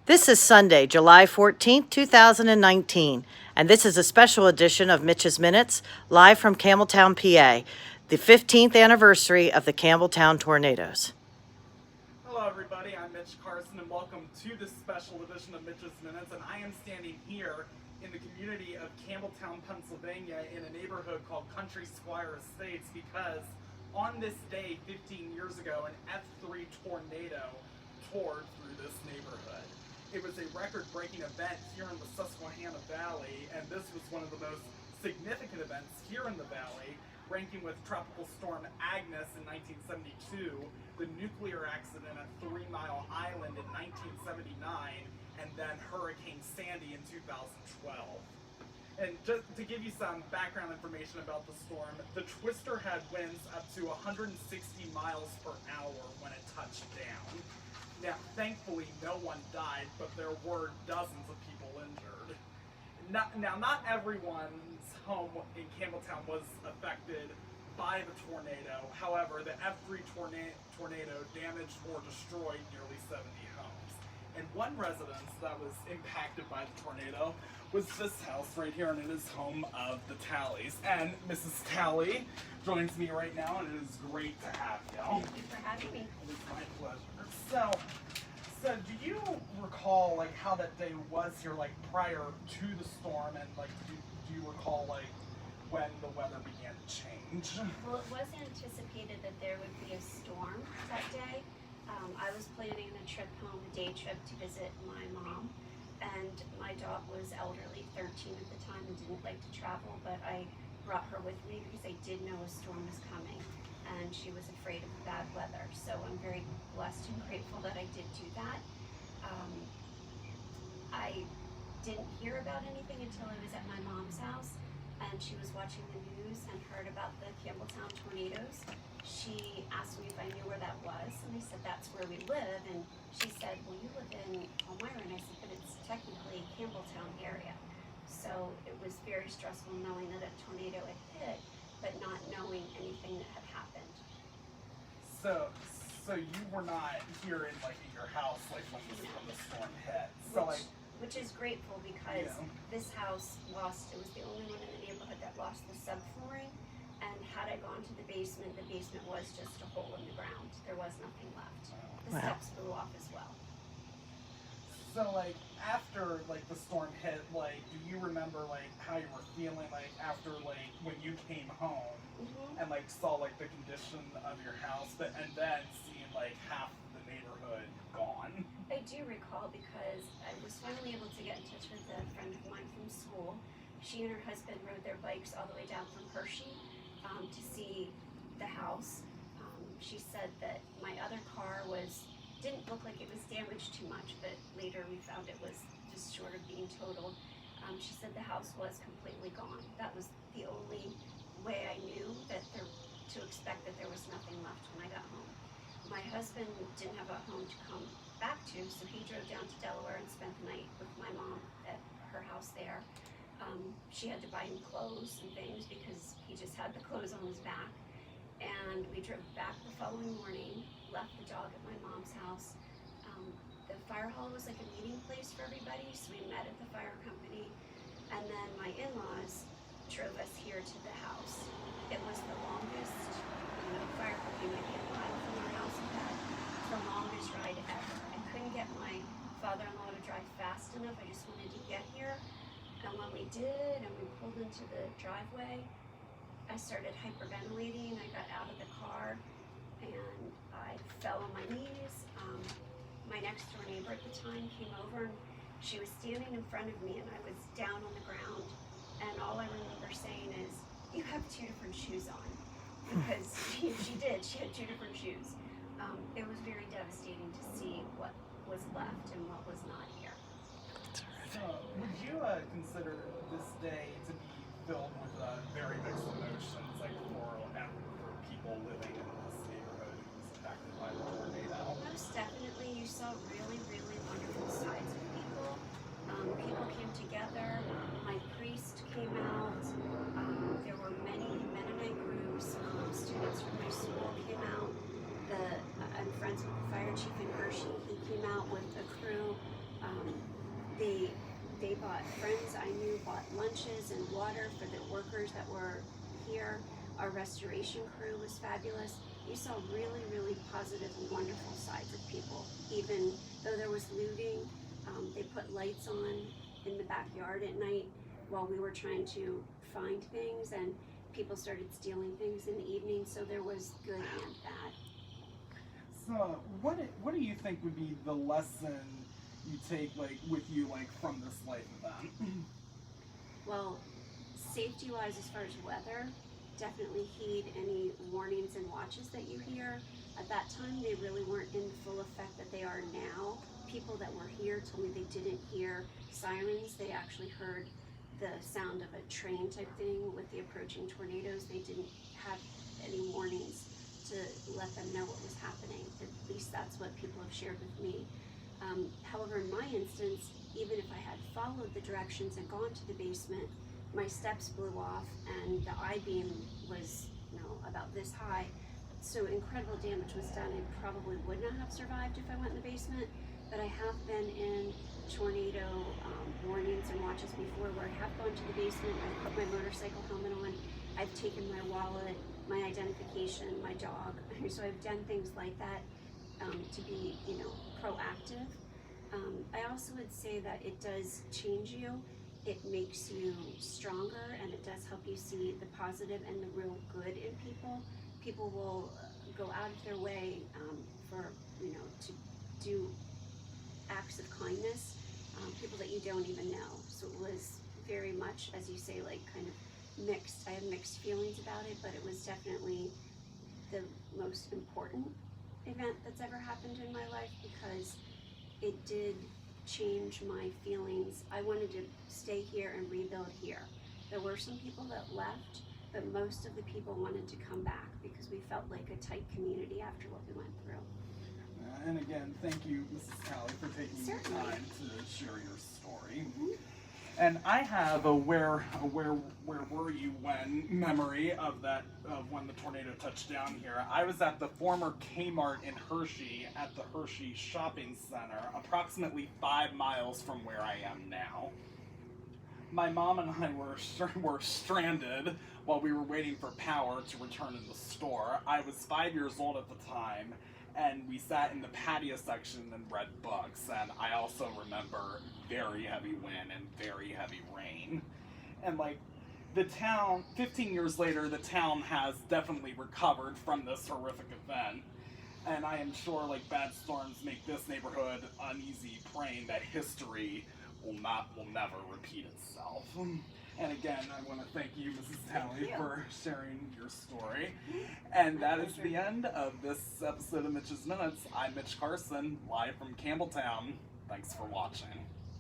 This is Sunday, July 14th, 2019, and this is a special edition of Mitch's Minutes, live from Campbelltown, PA, the 15th anniversary of the Campbelltown tornadoes. Hello everybody, I'm Mitch Carson and welcome to this special edition of Mitch's Minutes, and I am standing here in the community of Campbelltown, Pennsylvania in a neighborhood called Country Squire Estates because on this day 15 years ago an F3 tornado tore through this neighborhood. It was a record-breaking event here in the Susquehanna Valley, and this was one of the most significant events here in the valley, ranking with Tropical Storm Agnes in 1972, the nuclear accident at 3 Mile Island in 1979, and then Hurricane Sandy in 2012. And just to give you some background information about the storm, the twister had winds up to 160 miles per hour when it touched down. Now, thankfully, no one died, but there were dozens of people injured. Not everyone's home in Campbelltown was affected by the tornado. However, the F3 tornado damaged or destroyed nearly 70 homes. And one residence that was impacted by the tornado was this house right here, and it is home of the Tallies. And Mrs. Talley joins me right now, and it is great to have you. Thank you for having me. It is my pleasure. So do you recall like how that day was here, like prior to the storm, and like do you recall like when the weather began to change? Well, it was anticipated that there would be a storm that day. I was planning a trip home, a day trip to visit my mom, and my dog was elderly, 13 at the time, and didn't like to travel, but I brought her with me because I did know a storm was coming, and she was afraid of bad weather. So I'm very blessed and grateful that I did do that. I didn't hear about anything until I was at my mom's house, and she was watching the news and heard about the Campbelltown tornadoes. She asked me if I knew where that was, and I said that's where we live, and she said, well, you live in Elmira, and I said, but it's technically Campbelltown area. So it was very stressful knowing that a tornado had hit, but not knowing anything that had happened. So you were not here in like in your house like when the storm hit. So Which is grateful because yeah. This house lost, it was the only one in the neighborhood that lost the subflooring, and had I gone to the basement was just a hole in the ground. There was nothing left. The steps blew off as well. So like after like the storm hit, like do you remember like how you were feeling like after like when you came home and like saw like the condition of your house, and then seeing like half the neighborhood gone? I do recall because I was finally able to get in touch with a friend of mine from school. She and her husband rode their bikes all the way down from Hershey to see the house. She said that my other car didn't look like it was damaged too much, but later we found it was just short of being totaled. She said the house was completely gone. That was the only way I knew to expect that there was nothing left when I got home. My husband didn't have a home to come back to, so he drove down to Delaware and spent the night with my mom at her house there. She had to buy him clothes and things because he just had the clothes on his back. And we drove back the following morning, left the dog at my mom's house. The fire hall was like a meeting place for everybody, so we met at the fire company. And then my in-laws drove us here to the house. It was the longest, fire company might be a mile from our house, and that the longest ride ever. I couldn't get my father-in-law to drive fast enough. I just wanted to get here. And when we did, and we pulled into the driveway, I started hyperventilating. I got out of the car and I fell on my knees. My next door neighbor at the time came over, and she was standing in front of me, and I was down on the ground, and all I remember saying is, you have 2 different shoes on, because she did. She had 2 different shoes. It was very devastating to see what was left and what was not here. So would you consider this day to be filled with very mixed emotions, like for people living in this neighborhood who was affected by the tornado? Most definitely, you saw really, really wonderful sides of people. People came together. My priest came out. There were many Mennonite groups. Students from my school came out. I'm friends with the fire chief in Hershey. He came out with a crew. lunches and water for the workers that were here. Our restoration crew was fabulous. You saw really, really positive and wonderful sides of people. Even though there was looting, they put lights on in the backyard at night while we were trying to find things, and people started stealing things in the evening, so there was good and bad. So, what do you think would be the lesson you take with you from this life event? Well, safety-wise, as far as weather, definitely heed any warnings and watches that you hear. At that time, they really weren't in full effect that they are now. People that were here told me they didn't hear sirens. They actually heard the sound of a train type thing with the approaching tornadoes. They didn't have any warnings to let them know what was happening. At least that's what people have shared with me. However, in my instance, even if I had followed the directions and gone to the basement, my steps blew off and the I-beam was, about this high. So incredible damage was done. I probably would not have survived if I went in the basement, but I have been in tornado warnings and watches before where I have gone to the basement, I've put my motorcycle helmet on, I've taken my wallet, my identification, my dog. So I've done things like that to be, proactive. I also would say that it does change you. It makes you stronger, and it does help you see the positive and the real good in people. People will go out of their way for, to do acts of kindness, people that you don't even know. So it was very much, as you say, kind of mixed. I have mixed feelings about it, but it was definitely the most important event that's ever happened in my life because it did change my feelings. I wanted to stay here and rebuild here. There were some people that left, but most of the people wanted to come back because we felt like a tight community after what we went through. And again, thank you, Mrs. Talley, for taking the Certainly. time to share your story. Mm-hmm. And I have a where were you when memory of when the tornado touched down here. I was at the former Kmart in Hershey at the Hershey Shopping Center, approximately 5 miles from where I am now. My mom and I were stranded while we were waiting for power to return in the store. I was 5 years old at the time, and we sat in the patio section and read books. And I also remember very heavy wind and very heavy rain. And the town, 15 years later, the town has definitely recovered from this horrific event. And I am sure bad storms make this neighborhood uneasy, praying that history will never repeat itself. And again, I want to thank you, Mrs. Talley, for sharing your story. And that is the end of this episode of Mitch's Minutes. I'm Mitch Carson, live from Campbelltown. Thanks for watching.